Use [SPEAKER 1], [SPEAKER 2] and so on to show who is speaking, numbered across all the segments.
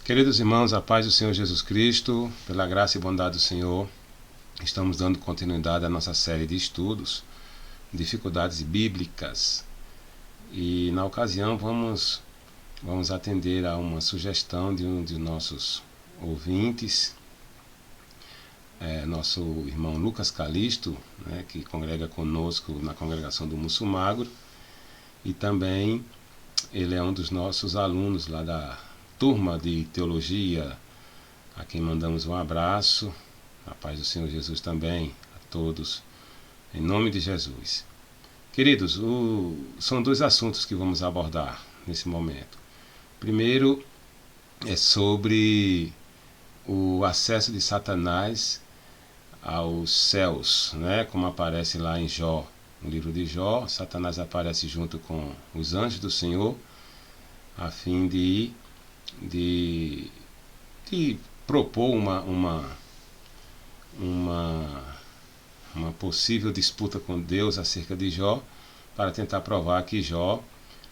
[SPEAKER 1] Queridos irmãos, a paz do Senhor Jesus Cristo, pela graça e bondade do Senhor, estamos dando continuidade à nossa série de estudos, dificuldades bíblicas. E na ocasião vamos atender a uma sugestão de um de nossos ouvintes, nosso irmão Lucas Calisto, que congrega conosco na congregação do Mussumagro, e também ele é um dos nossos alunos lá da turma de teologia, a quem mandamos um abraço, a paz do Senhor Jesus também, a todos, em nome de Jesus. Queridos, são dois assuntos que vamos abordar nesse momento. Primeiro é sobre o acesso de Satanás aos céus, como aparece lá em Jó, no livro de Jó. Satanás aparece junto com os anjos do Senhor, a fim de propor uma possível disputa com Deus acerca de Jó, para tentar provar que Jó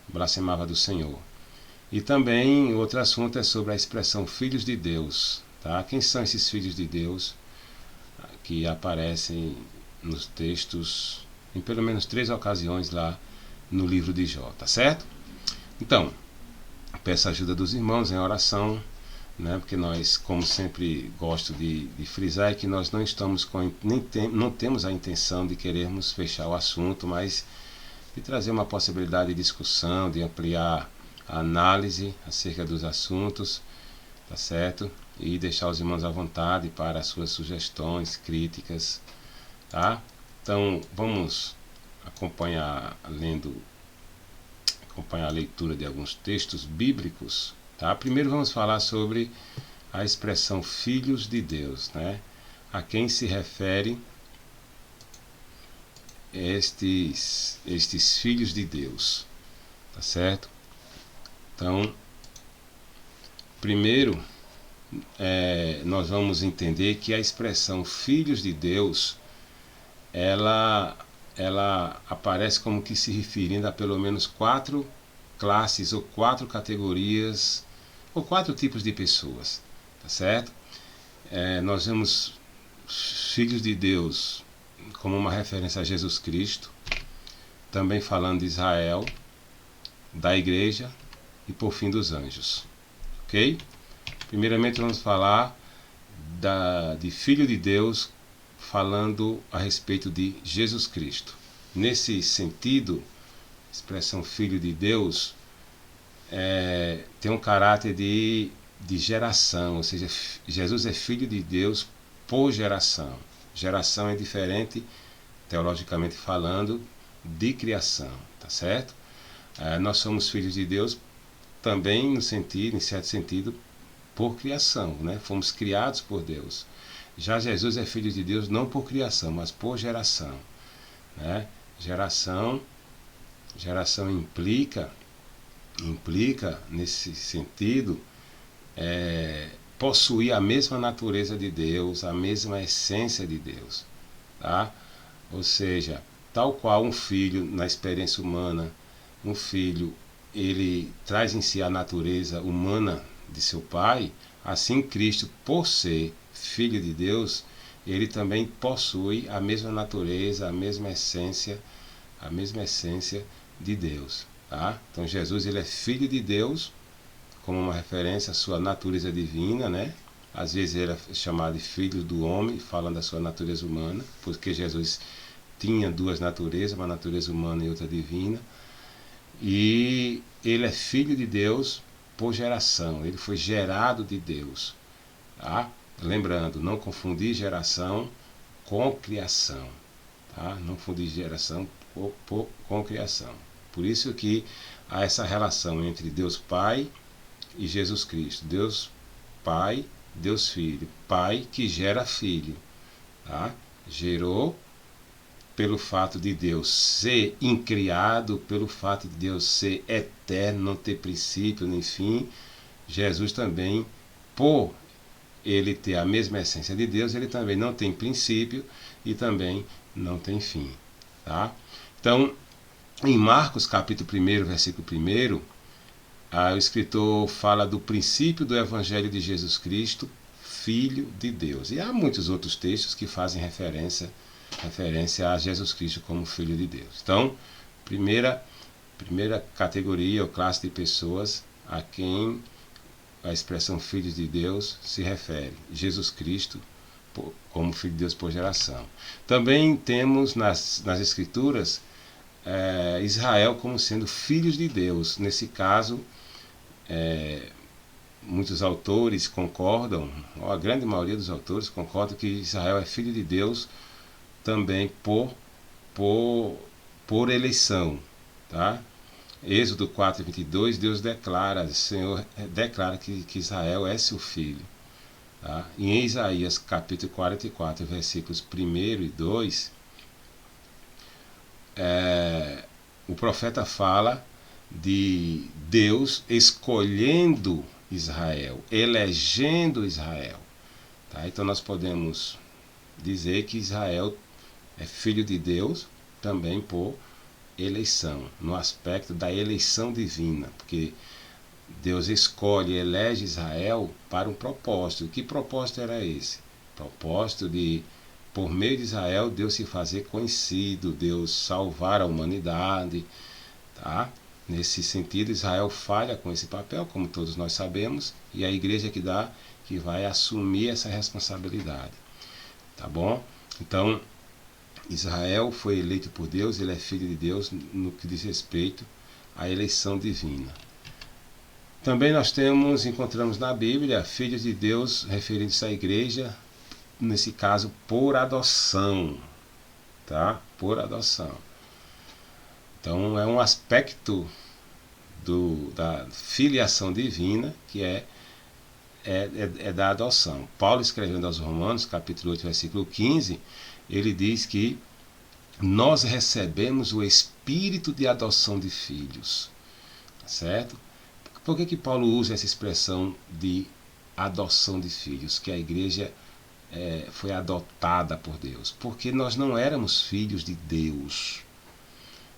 [SPEAKER 1] blasfemava do Senhor. E também outro assunto é sobre a expressão filhos de Deus. Quem são esses filhos de Deus que aparecem nos textos, em pelo menos 3 ocasiões lá no livro de Jó, tá certo? Então, peço a ajuda dos irmãos em oração, porque nós, como sempre gosto de frisar, é que nós não estamos não temos a intenção de querermos fechar o assunto, mas de trazer uma possibilidade de discussão, de ampliar a análise acerca dos assuntos, tá certo? E deixar os irmãos à vontade para as suas sugestões, críticas, tá? Então, vamos acompanhar a leitura de alguns textos bíblicos, tá? Primeiro vamos falar sobre a expressão filhos de Deus, a quem se refere estes filhos de Deus, tá certo? Então, primeiro nós vamos entender que a expressão filhos de Deus, ela aparece como que se referindo a pelo menos 4 classes ou 4 categorias ou 4 tipos de pessoas, tá certo? Nós vemos filhos de Deus como uma referência a Jesus Cristo, também falando de Israel, da igreja e por fim dos anjos, ok? Primeiramente vamos falar de filho de Deus, falando a respeito de Jesus Cristo. Nesse sentido, a expressão filho de Deus tem um caráter de geração, ou seja, Jesus é filho de Deus por geração. Geração é diferente, teologicamente falando, de criação, tá certo? Nós somos filhos de Deus também em certo sentido, por criação, Fomos criados por Deus. Já Jesus é filho de Deus não por criação, mas por geração, Geração implica nesse sentido possuir a mesma natureza de Deus, a mesma essência de Deus, tá? Ou seja, tal qual um filho na experiência humana, um filho ele traz em si a natureza humana de seu pai, assim Cristo, por ser filho de Deus, ele também possui a mesma natureza, a mesma essência de Deus, tá? Então Jesus ele é filho de Deus, como uma referência à sua natureza divina, Às vezes ele é chamado de filho do homem, falando da sua natureza humana, porque Jesus tinha 2 naturezas, uma natureza humana e outra divina. E ele é filho de Deus por geração, ele foi gerado de Deus, tá? Lembrando, não confundir geração com criação, tá? Não confundir geração com criação. Por isso que há essa relação entre Deus Pai e Jesus Cristo. Deus Pai, Deus Filho. Pai que gera filho, tá? Gerou pelo fato de Deus ser incriado, pelo fato de Deus ser eterno, não ter princípio nem fim. Jesus também, por ele ter a mesma essência de Deus, ele também não tem princípio e também não tem fim, tá? Então, em Marcos capítulo 1, versículo 1, o escritor fala do princípio do Evangelho de Jesus Cristo, Filho de Deus. E há muitos outros textos que fazem referência a Jesus Cristo como Filho de Deus. Então, primeira categoria ou classe de pessoas a quem a expressão Filhos de Deus se refere: Jesus Cristo como Filho de Deus por geração. Também temos nas Escrituras Israel como sendo filhos de Deus. Nesse caso, muitos autores concordam, ou a grande maioria dos autores concordam que Israel é filho de Deus também por eleição, tá? Êxodo 4:22, Deus declara, o Senhor declara que Israel é seu filho. Tá? Em Isaías capítulo 44, versículos 1 e 2, o profeta fala de Deus escolhendo Israel, elegendo Israel. Tá? Então nós podemos dizer que Israel é filho de Deus também por eleição, no aspecto da eleição divina, porque Deus escolhe e elege Israel para um propósito. Que propósito era esse? Propósito de, por meio de Israel, Deus se fazer conhecido, Deus salvar a humanidade. Tá? Nesse sentido, Israel falha com esse papel, como todos nós sabemos, e a igreja que vai assumir essa responsabilidade. Tá bom? Então, Israel foi eleito por Deus, ele é filho de Deus no que diz respeito à eleição divina. Também nós encontramos na Bíblia filhos de Deus referindo-se à igreja, nesse caso por adoção, tá? Por adoção. Então é um aspecto da filiação divina que é da adoção. Paulo, escrevendo aos Romanos, capítulo 8, versículo 15, ele diz que nós recebemos o espírito de adoção de filhos. Certo? Por que Paulo usa essa expressão de adoção de filhos? Que a igreja foi adotada por Deus. Porque nós não éramos filhos de Deus.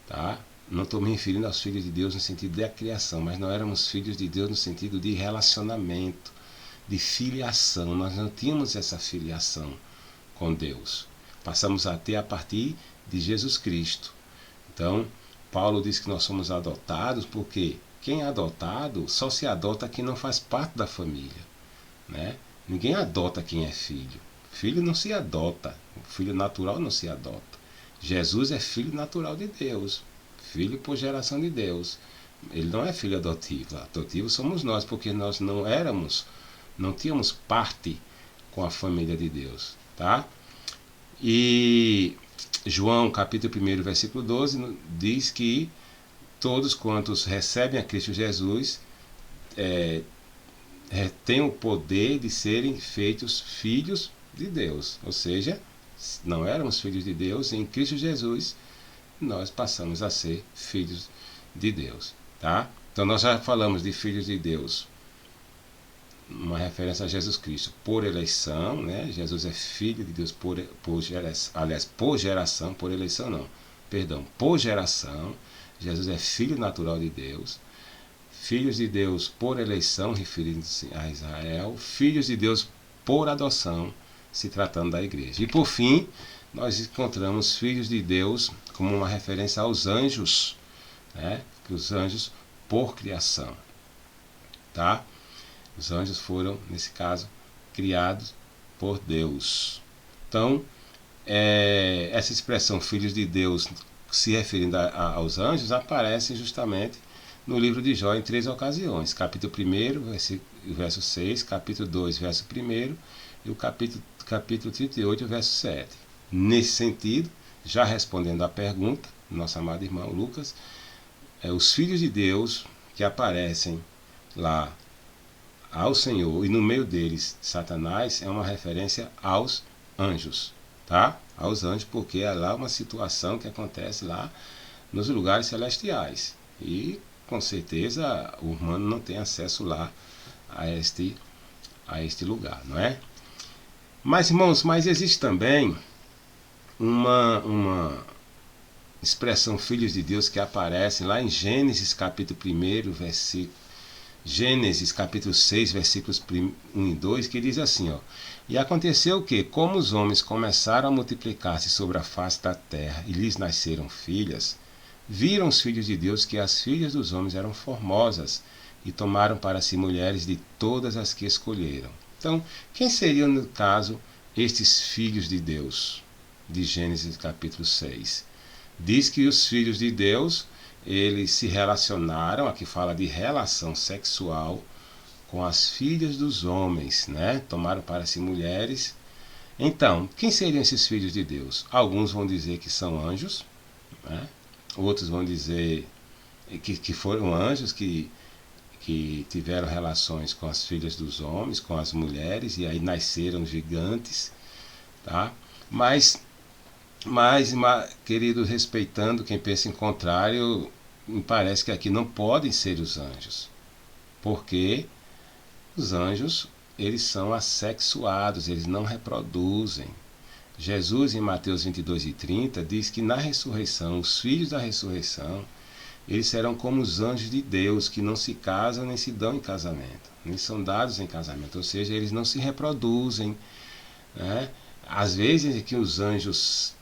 [SPEAKER 1] Tá? Não estou me referindo aos filhos de Deus no sentido da criação, mas não éramos filhos de Deus no sentido de relacionamento, de filiação. Nós não tínhamos essa filiação com Deus. Passamos a ter a partir de Jesus Cristo. Então, Paulo diz que nós somos adotados porque quem é adotado só se adota quem não faz parte da família. Né? Ninguém adota quem é filho. Filho não se adota. Filho natural não se adota. Jesus é filho natural de Deus. Filho por geração de Deus. Ele não é filho adotivo. Adotivo somos nós, porque nós não tínhamos parte com a família de Deus. Tá? E João, capítulo 1, versículo 12, diz que todos quantos recebem a Cristo Jesus têm o poder de serem feitos filhos de Deus. Ou seja, não éramos filhos de Deus, em Cristo Jesus nós passamos a ser filhos de Deus. Tá? Então nós já falamos de filhos de Deus, uma referência a Jesus Cristo por eleição, né? Jesus é filho de Deus por geração, por eleição não, perdão, por geração. Jesus é filho natural de Deus, filhos de Deus por eleição, referindo-se a Israel, filhos de Deus por adoção, se tratando da igreja. E por fim, nós encontramos filhos de Deus como uma referência aos anjos, né? Que os anjos por criação. Tá? Os anjos foram, nesse caso, criados por Deus. Então, essa expressão filhos de Deus, se referindo aos anjos, aparece justamente no livro de Jó em 3 ocasiões. Capítulo 1, verso 6, capítulo 2, verso 1 e o capítulo 38, verso 7. Nesse sentido, já respondendo à pergunta do nosso amado irmão Lucas, os filhos de Deus que aparecem lá ao Senhor e no meio deles Satanás é uma referência aos anjos, tá? Aos anjos, porque é lá uma situação que acontece lá nos lugares celestiais e com certeza o humano não tem acesso lá a este lugar, não é? Mas irmãos, existe também uma expressão filhos de Deus que aparece lá em Gênesis capítulo 1, Gênesis capítulo 6, versículos 1 e 2, que diz assim, ó: E aconteceu que, como os homens começaram a multiplicar-se sobre a face da terra e lhes nasceram filhas, viram os filhos de Deus que as filhas dos homens eram formosas e tomaram para si mulheres de todas as que escolheram. Então, quem seriam, no caso, estes filhos de Deus? De Gênesis capítulo 6. Diz que os filhos de Deus, eles se relacionaram, aqui fala de relação sexual, com as filhas dos homens, né? Tomaram para si mulheres. Então, quem seriam esses filhos de Deus? Alguns vão dizer que são anjos, né? Outros vão dizer que foram anjos que tiveram relações com as filhas dos homens, com as mulheres, e aí nasceram gigantes, tá? Mas, querido, respeitando quem pensa em contrário, me parece que aqui não podem ser os anjos, porque os anjos, eles são assexuados, eles não reproduzem. Jesus, em Mateus 22:30, diz que na ressurreição, os filhos da ressurreição, eles serão como os anjos de Deus, que não se casam nem se dão em casamento, nem são dados em casamento, ou seja, eles não se reproduzem, né? Às vezes é que os anjos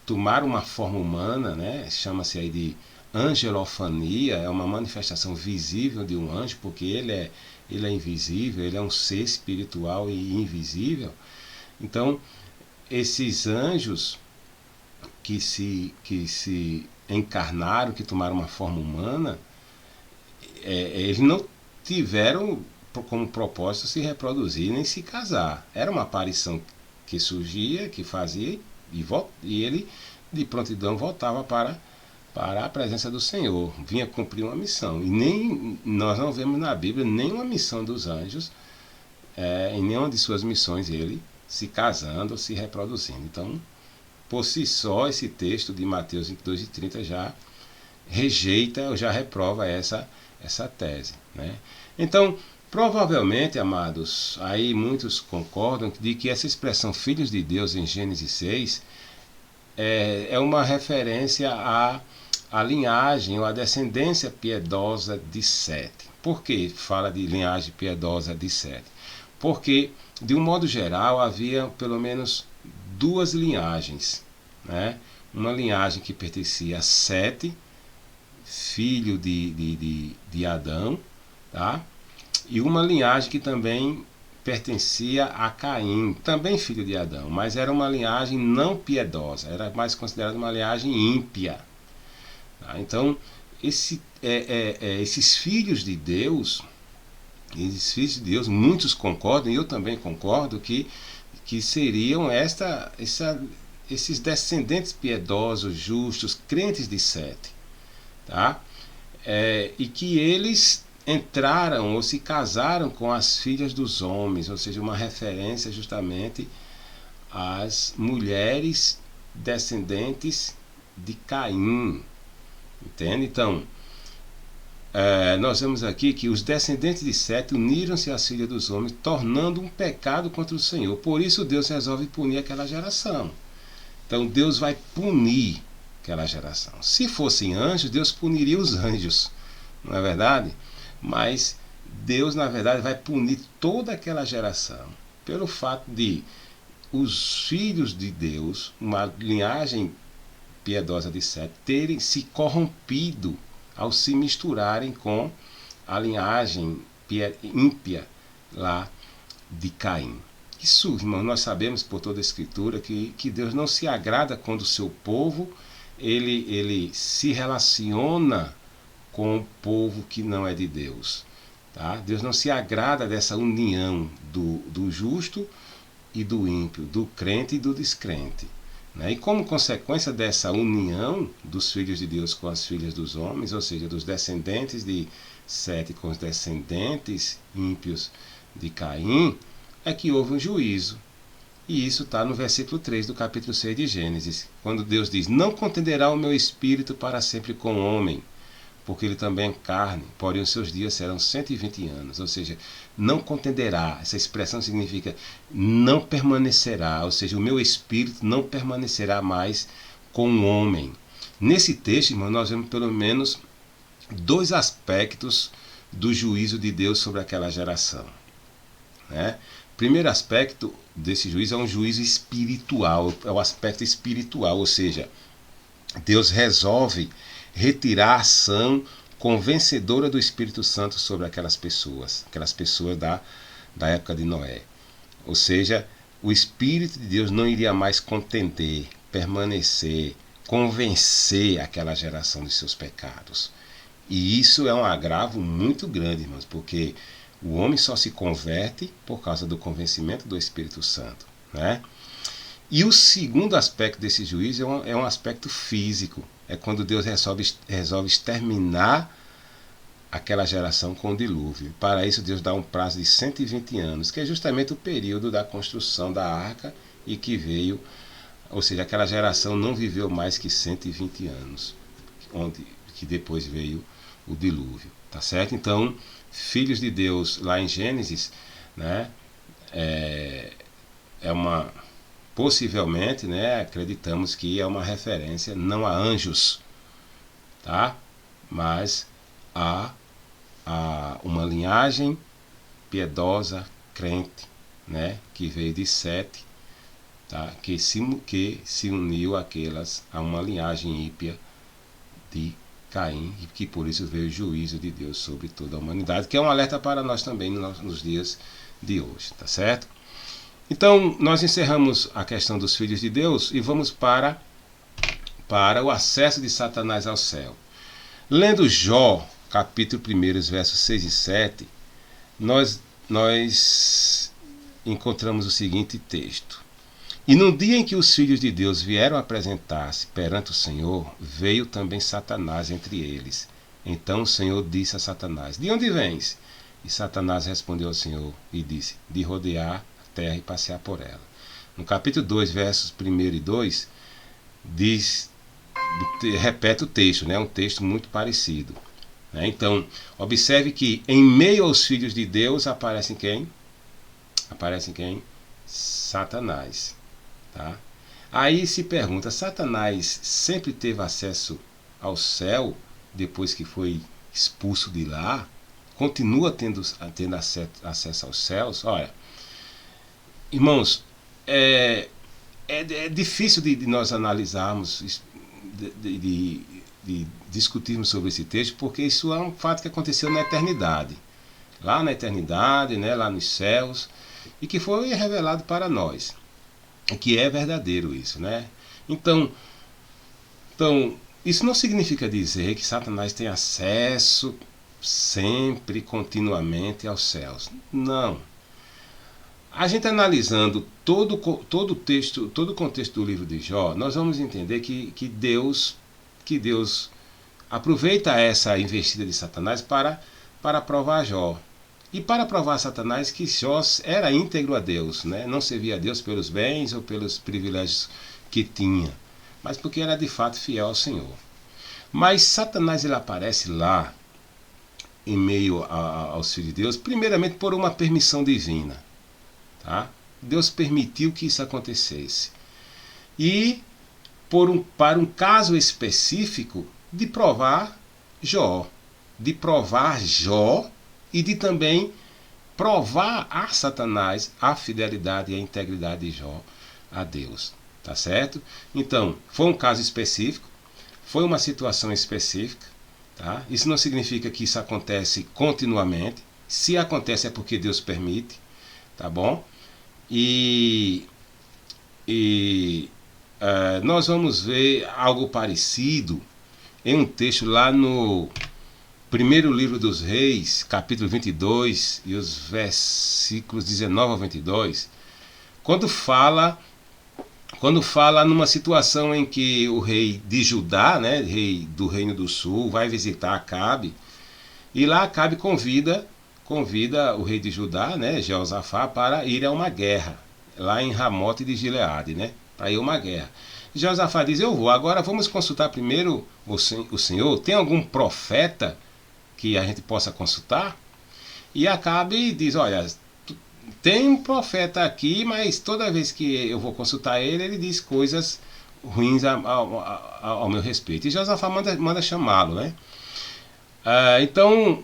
[SPEAKER 1] tomaram uma forma humana, né? Chama-se aí de angelofania, é uma manifestação visível de um anjo, porque ele é invisível, ele é um ser espiritual e invisível. Então, esses anjos que se encarnaram, que tomaram uma forma humana, eles não tiveram como propósito se reproduzir nem se casar. Era uma aparição que surgia, que fazia, e ele de prontidão voltava para a presença do Senhor, vinha cumprir uma missão. E nem nós não vemos na Bíblia nenhuma missão dos anjos, em nenhuma de suas missões ele se casando ou se reproduzindo. Então, por si só, esse texto de Mateus 22:30 já rejeita ou já reprova essa tese, né? Então, provavelmente, amados, aí muitos concordam de que essa expressão filhos de Deus em Gênesis 6 é uma referência à linhagem ou à descendência piedosa de Sete. Por que fala de linhagem piedosa de Sete? Porque, de um modo geral, havia pelo menos duas linhagens, né? Uma linhagem que pertencia a Sete, filho de Adão, tá? E uma linhagem que também pertencia a Caim, também filho de Adão, mas era uma linhagem não piedosa, era mais considerada uma linhagem ímpia. Tá? Então, esses filhos de Deus, muitos concordam, e eu também concordo, que seriam esses descendentes piedosos, justos, crentes de Sete, tá? E que eles entraram ou se casaram com as filhas dos homens, ou seja, uma referência justamente às mulheres descendentes de Caim, entende? Então, nós vemos aqui que os descendentes de Sete uniram-se às filhas dos homens, tornando um pecado contra o Senhor. Por isso Deus resolve punir aquela geração. Então Deus vai punir aquela geração. Se fossem anjos, Deus puniria os anjos, não é verdade? Mas Deus, na verdade, vai punir toda aquela geração pelo fato de os filhos de Deus, uma linhagem piedosa de Sete, terem se corrompido ao se misturarem com a linhagem ímpia lá de Caim. Isso, irmão, nós sabemos por toda a Escritura que Deus não se agrada quando o seu povo ele se relaciona com o povo que não é de Deus. Tá? Deus não se agrada dessa união do justo e do ímpio, do crente e do descrente. Né? E como consequência dessa união dos filhos de Deus com as filhas dos homens, ou seja, dos descendentes de Sete com os descendentes ímpios de Caim, é que houve um juízo. E isso está no versículo 3 do capítulo 6 de Gênesis, quando Deus diz: não contenderá o meu espírito para sempre com o homem, porque ele também é carne, porém os seus dias serão 120 anos. Ou seja, não contenderá, essa expressão significa não permanecerá, ou seja, o meu espírito não permanecerá mais com o homem. Nesse texto, irmão, nós vemos pelo menos dois aspectos do juízo de Deus sobre aquela geração, né? Primeiro aspecto desse juízo é um juízo espiritual, é o aspecto espiritual, ou seja, Deus resolve retirar a ação convencedora do Espírito Santo sobre aquelas pessoas da época de Noé. Ou seja, o Espírito de Deus não iria mais contender, permanecer, convencer aquela geração de seus pecados. E isso é um agravo muito grande, irmãos, porque o homem só se converte por causa do convencimento do Espírito Santo, né? E o segundo aspecto desse juízo é um aspecto físico. É quando Deus resolve exterminar aquela geração com o dilúvio. Para isso Deus dá um prazo de 120 anos, que é justamente o período da construção da arca e que veio, ou seja, aquela geração não viveu mais que 120 anos, que depois veio o dilúvio, tá certo? Então, filhos de Deus, lá em Gênesis, né, possivelmente, né, acreditamos que é uma referência não a anjos, tá? Mas a uma linhagem piedosa, crente, né, que veio de Sete, tá? que se uniu a uma linhagem ímpia de Caim, e que por isso veio o juízo de Deus sobre toda a humanidade, que é um alerta para nós também nos dias de hoje, tá certo? Então, nós encerramos a questão dos filhos de Deus e vamos para o acesso de Satanás ao céu. Lendo Jó, capítulo 1, versos 6 e 7, nós encontramos o seguinte texto. E no dia em que os filhos de Deus vieram apresentar-se perante o Senhor, veio também Satanás entre eles. Então o Senhor disse a Satanás, de onde vens? E Satanás respondeu ao Senhor e disse, de rodear a terra e passear por ela. No capítulo 2, versos 1 e 2, repete o texto, né? Um texto muito parecido. Né? Então, observe que em meio aos filhos de Deus aparecem quem? Aparecem quem? Satanás. Tá? Aí se pergunta, Satanás sempre teve acesso ao céu depois que foi expulso de lá? Continua tendo acesso aos céus? Olha, irmãos, é difícil de nós analisarmos, de discutirmos sobre esse texto, porque isso é um fato que aconteceu na eternidade. Lá na eternidade, né, lá nos céus, e que foi revelado para nós. Que é verdadeiro isso, né? Então, isso não significa dizer que Satanás tem acesso sempre, continuamente aos céus. Não. A gente analisando todo o texto, todo o contexto do livro de Jó, nós vamos entender que Deus aproveita essa investida de Satanás para provar Jó. E para provar a Satanás que Jó era íntegro a Deus, né? Não servia a Deus pelos bens ou pelos privilégios que tinha, mas porque era de fato fiel ao Senhor. Mas Satanás ele aparece lá, em meio aos filhos de Deus, primeiramente por uma permissão divina. Tá? Deus permitiu que isso acontecesse. E para um caso específico de provar Jó. E de também provar a Satanás a fidelidade e a integridade de Jó a Deus. Tá certo? Então, foi um caso específico, foi uma situação específica. Tá? Isso não significa que isso acontece continuamente. Se acontece é porque Deus permite. Tá bom? Nós vamos ver algo parecido em um texto lá no primeiro livro dos Reis, capítulo 22, e os versículos 19 ao 22, quando fala numa situação em que o rei de Judá, né, rei do Reino do Sul, vai visitar Acabe, e lá Acabe convida o rei de Judá, né, Jeosafá, para ir a uma guerra, lá em Ramote de Gileade, né, para ir a uma guerra. Jeosafá diz, eu vou, agora vamos consultar primeiro o Senhor, tem algum profeta que a gente possa consultar? E Acabe diz, olha, tem um profeta aqui, mas toda vez que eu vou consultar ele, ele diz coisas ruins ao meu respeito. E Josafá manda chamá-lo, né? Então,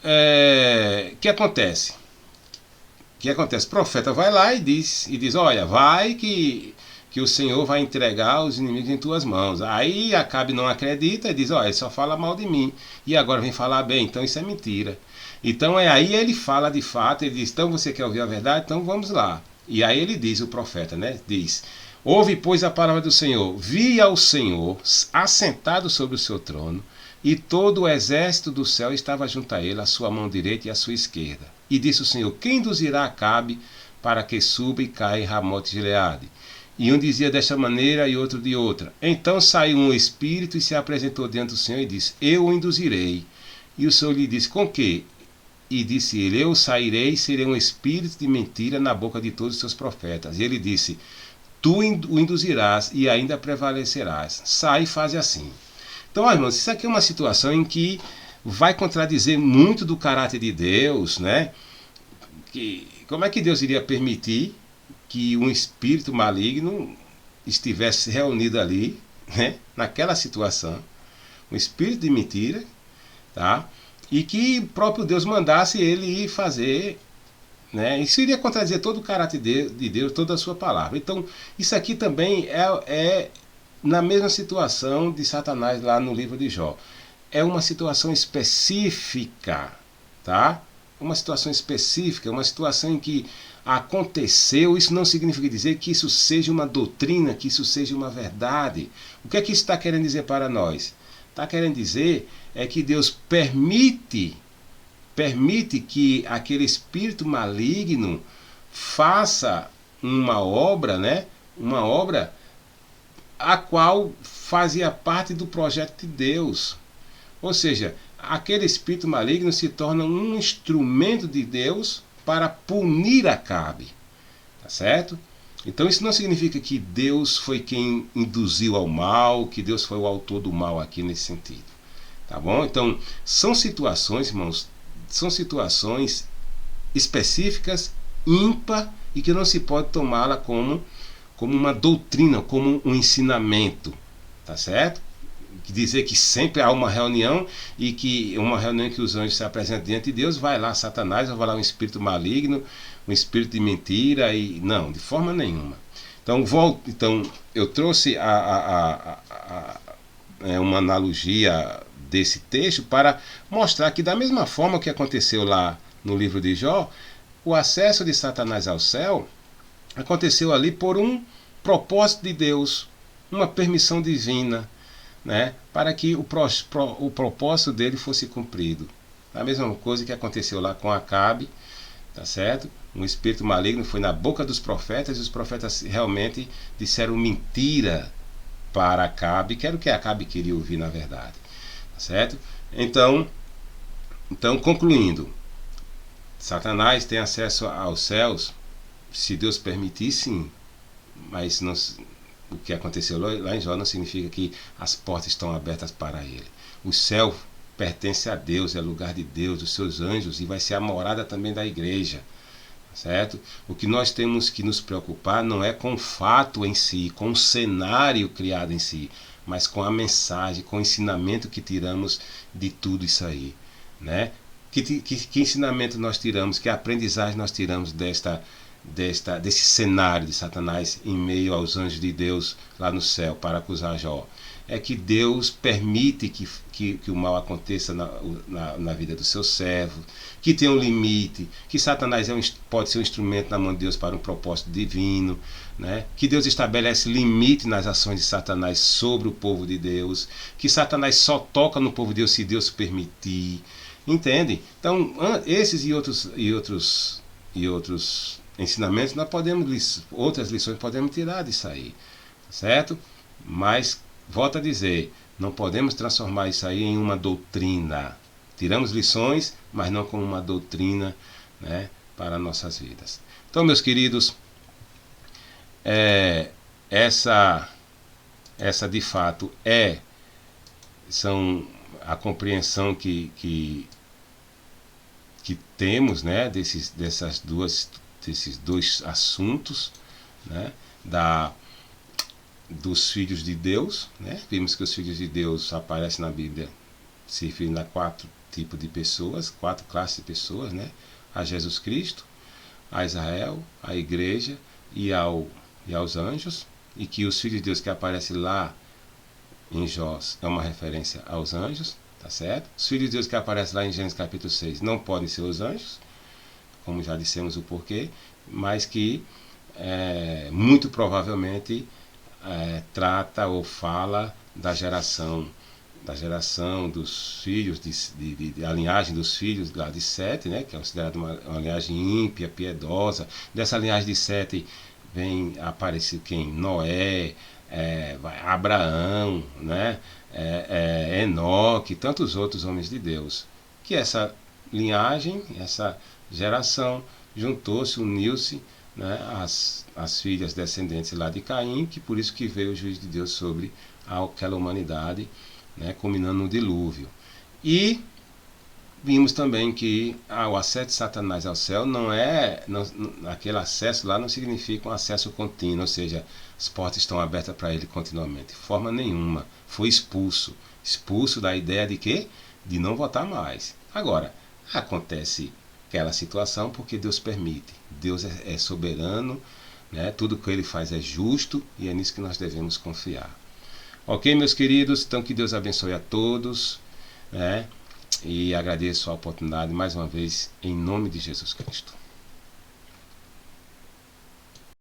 [SPEAKER 1] o que acontece? O que acontece? O profeta vai lá e diz, olha, vai que o Senhor vai entregar os inimigos em tuas mãos. Aí Acabe não acredita e diz, olha, ele só fala mal de mim. E agora vem falar bem, então isso é mentira. Então aí ele fala de fato, ele diz, então você quer ouvir a verdade? Então vamos lá. E aí ele diz, o profeta, né? Diz, ouve, pois, a palavra do Senhor. Vi ao Senhor assentado sobre o seu trono, e todo o exército do céu estava junto a ele, a sua mão direita e a sua esquerda. E disse o Senhor, quem induzirá Acabe para que suba e caia em Ramote de Gileade? E um dizia desta maneira e outro de outra. Então saiu um espírito e se apresentou diante do Senhor e disse, eu o induzirei. E o Senhor lhe disse, com que? E disse ele, eu sairei e serei um espírito de mentira na boca de todos os seus profetas. E ele disse, tu o induzirás e ainda prevalecerás. Sai e faz assim. Então, irmãos, isso aqui é uma situação em que vai contradizer muito do caráter de Deus, né? Como é que Deus iria permitir que um espírito maligno estivesse reunido ali, né? Naquela situação, um espírito de mentira, tá? E que o próprio Deus mandasse ele ir fazer, né? Isso iria contradizer todo o caráter de Deus, toda a sua palavra. Então, isso aqui também é na mesma situação de Satanás lá no livro de Jó. É uma situação específica, tá? Uma situação específica, uma situação em que aconteceu. Isso não significa dizer que isso seja uma doutrina, que isso seja uma verdade. O que é que isso está querendo dizer para nós? Está querendo dizer que Deus permite que aquele espírito maligno faça uma obra, né? Uma obra a qual fazia parte do projeto de Deus. Ou seja, aquele espírito maligno se torna um instrumento de Deus para punir Acabe. Tá certo? Então isso não significa que Deus foi quem induziu ao mal, que Deus foi o autor do mal aqui nesse sentido. Tá bom? Então, são situações, irmãos, são situações específicas, ímpar, e que não se pode tomá-la como uma doutrina, como um ensinamento. Tá certo? Dizer que sempre há uma reunião e que uma reunião em que os anjos se apresentam diante de Deus, vai lá Satanás, vai lá um espírito maligno, um espírito de mentira, e não, de forma nenhuma. Então eu trouxe uma analogia desse texto para mostrar que da mesma forma que aconteceu lá no livro de Jó, o acesso de Satanás ao céu aconteceu ali por um propósito de Deus, uma permissão divina, né, para que o propósito dele fosse cumprido. A mesma coisa que aconteceu lá com Acabe, tá certo? Um espírito maligno foi na boca dos profetas e os profetas realmente disseram mentira para Acabe, que era o que Acabe queria ouvir na verdade, tá certo? Então concluindo, Satanás tem acesso aos céus, se Deus permitir, sim, mas não, o que aconteceu lá em Jó não significa que as portas estão abertas para ele. O céu pertence a Deus, é lugar de Deus, dos seus anjos, e vai ser a morada também da igreja, certo? O que nós temos que nos preocupar não é com o fato em si, com o cenário criado em si, mas com a mensagem, com o ensinamento que tiramos de tudo isso aí, né? Que ensinamento nós tiramos, que aprendizagem nós tiramos desse cenário de Satanás em meio aos anjos de Deus lá no céu para acusar Jó? É que Deus permite que o mal aconteça na vida do seu servo, que tem um limite, que Satanás pode ser um instrumento na mão de Deus para um propósito divino, né? Que Deus estabelece limite nas ações de Satanás sobre o povo de Deus, que Satanás só toca no povo de Deus se Deus permitir. Entende? Então, esses e outros ensinamentos, outras lições podemos tirar disso aí, certo? Mas, volto a dizer, não podemos transformar isso aí em uma doutrina. Tiramos lições, mas não como uma doutrina, né, para nossas vidas. Então, meus queridos, essa de fato são a compreensão que temos, né, desses dois assuntos, né, dos filhos de Deus, né? Vimos que os filhos de Deus aparecem na Bíblia se referindo a tipos de pessoas, 4 classes de pessoas, né? A Jesus Cristo, a Israel, a igreja e aos anjos, e que os filhos de Deus que aparecem lá em Jó é uma referência aos anjos, tá certo? Os filhos de Deus que aparecem lá em Gênesis capítulo 6 não podem ser os anjos, como já dissemos o porquê, mas que muito provavelmente trata ou fala da geração dos filhos, da linhagem dos filhos lá de Sete, né, que é considerada uma linhagem ímpia, piedosa. Dessa linhagem de Sete vem aparecer quem? Noé, Abraão, né, Enoque e tantos outros homens de Deus. Que essa linhagem, essa geração juntou-se, uniu-se, né, as filhas descendentes lá de Caim, que por isso que veio o juízo de Deus sobre aquela humanidade, né, culminando no dilúvio. E vimos também que o acesso de Satanás ao céu aquele acesso lá não significa um acesso contínuo, ou seja, as portas estão abertas para ele continuamente. De forma nenhuma. Foi expulso da ideia de quê? De não voltar mais. Agora, acontece aquela situação porque Deus permite. Deus é soberano, né? Tudo que ele faz é justo e é nisso que nós devemos confiar. Ok, meus queridos? Então que Deus abençoe a todos, né? E agradeço a oportunidade mais uma vez em nome de Jesus Cristo.